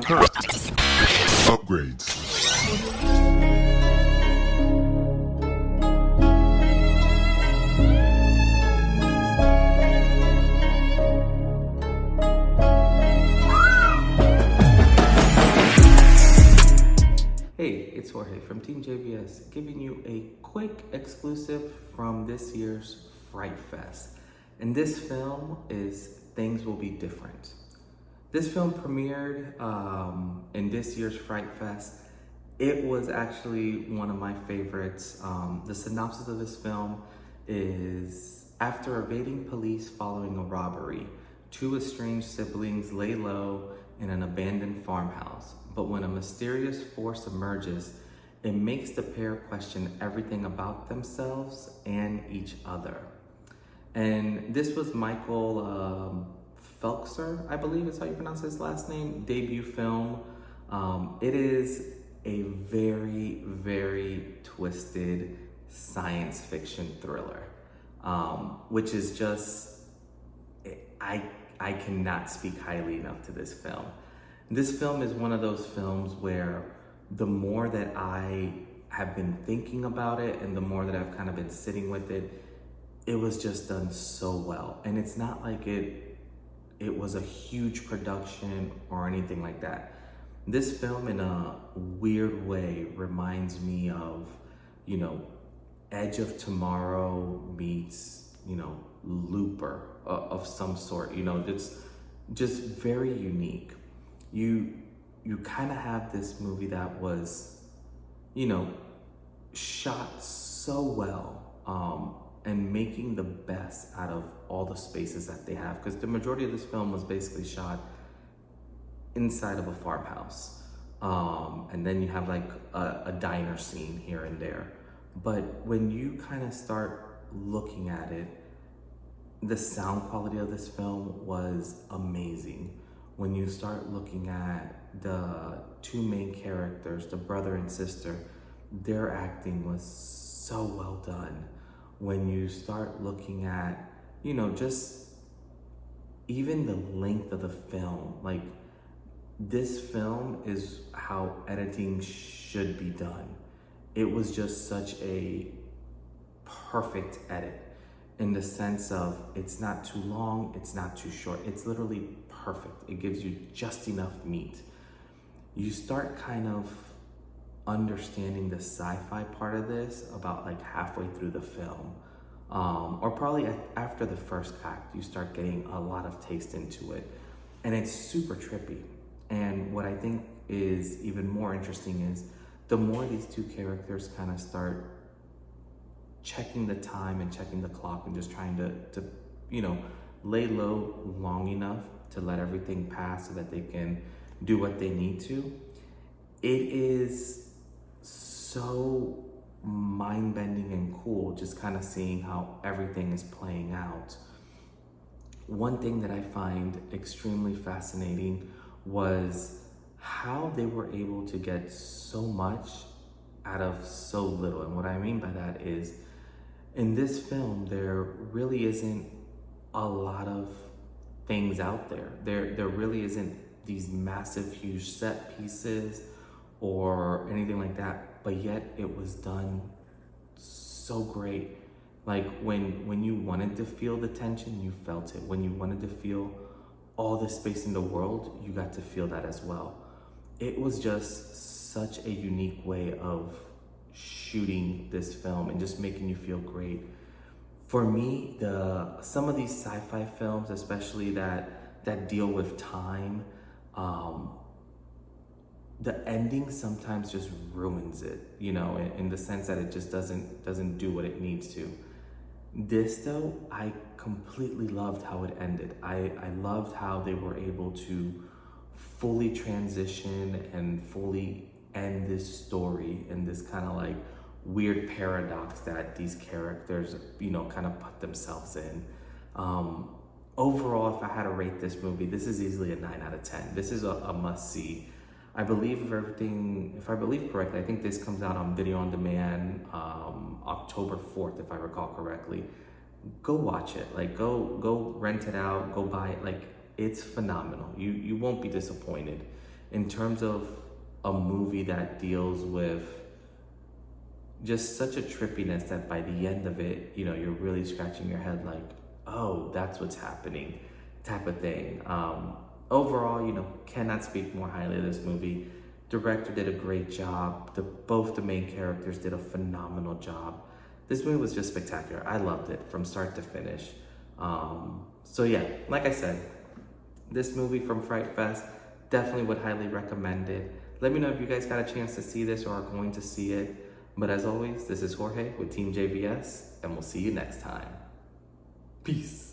Upgrades. Hey, it's Jorge from TeamJVS, giving you a quick exclusive from this year's FrightFest. And this film is Things Will Be Different. This film premiered in this year's FrightFest. It was actually one of my favorites. The synopsis of this film is: after evading police following a robbery, two estranged siblings lay low in an abandoned farmhouse. But when a mysterious force emerges, it makes the pair question everything about themselves and each other. And this was Michael Felker, I believe is how you pronounce his last name, debut film. It is a very, very twisted science fiction thriller, which is just, I cannot speak highly enough to this film. This film is one of those films where the more that I have been thinking about it and the more that I've kind of been sitting with it, it was just done so well. And it's not like it was a huge production or anything like that. This film in a weird way reminds me of, Edge of Tomorrow meets, Looper of some sort. It's just very unique. You kind of have this movie that was, shot so well, and making the best out of all the spaces that they have. Because the majority of this film was basically shot inside of a farmhouse. And then you have like a diner scene here and there. But when you kind of start looking at it, the sound quality of this film was amazing. When you start looking at the two main characters, the brother and sister, their acting was so well done. When you start looking at, just even the length of the film, like this film is how editing should be done. It was just such a perfect edit in the sense of it's not too long, it's not too short. It's literally perfect. It gives you just enough meat. You start kind of understanding the sci-fi part of this about like halfway through the film. Or probably after the first act, you start getting a lot of taste into it. And it's super trippy. And what I think is even more interesting is the more these two characters kind of start checking the time and checking the clock and just trying to lay low long enough to let everything pass so that they can do what they need to. It is so mind-bending and cool just kind of seeing how everything is playing out. One thing that I find extremely fascinating was how they were able to get so much out of so little. And what I mean by that is, in this film, there really isn't a lot of things out there. There really isn't these massive, huge set pieces or anything like that, but yet it was done so great. Like when you wanted to feel the tension, you felt it. When you wanted to feel all the space in the world, you got to feel that as well. It was just such a unique way of shooting this film and just making you feel great. For me, some of these sci-fi films, especially that deal with time, the ending sometimes just ruins it, in the sense that it just doesn't do what it needs to. This though, I completely loved how it ended. I loved how they were able to fully transition and fully end this story in this kind of like weird paradox that these characters, kind of put themselves in. Overall, if I had to rate this movie, this is easily a 9 out of 10. This is a must-see. I believe if I believe correctly, I think this comes out on video on demand October 4th, if I recall correctly. Go watch it. Like, go rent it out, go buy it. Like, it's phenomenal. You won't be disappointed. in terms of a movie that deals with just such a trippiness that by the end of it, you know, you're really scratching your head like, oh, that's what's happening, type of thing. Overall, you know, cannot speak more highly of this movie. Director did a great job. Both the main characters did a phenomenal job. This movie was just spectacular. I loved it from start to finish. So yeah, like I said, this movie from FrightFest, definitely would highly recommend it. Let me know if you guys got a chance to see this or are going to see it. But as always, this is Jorge with TeamJVS, and we'll see you next time. Peace.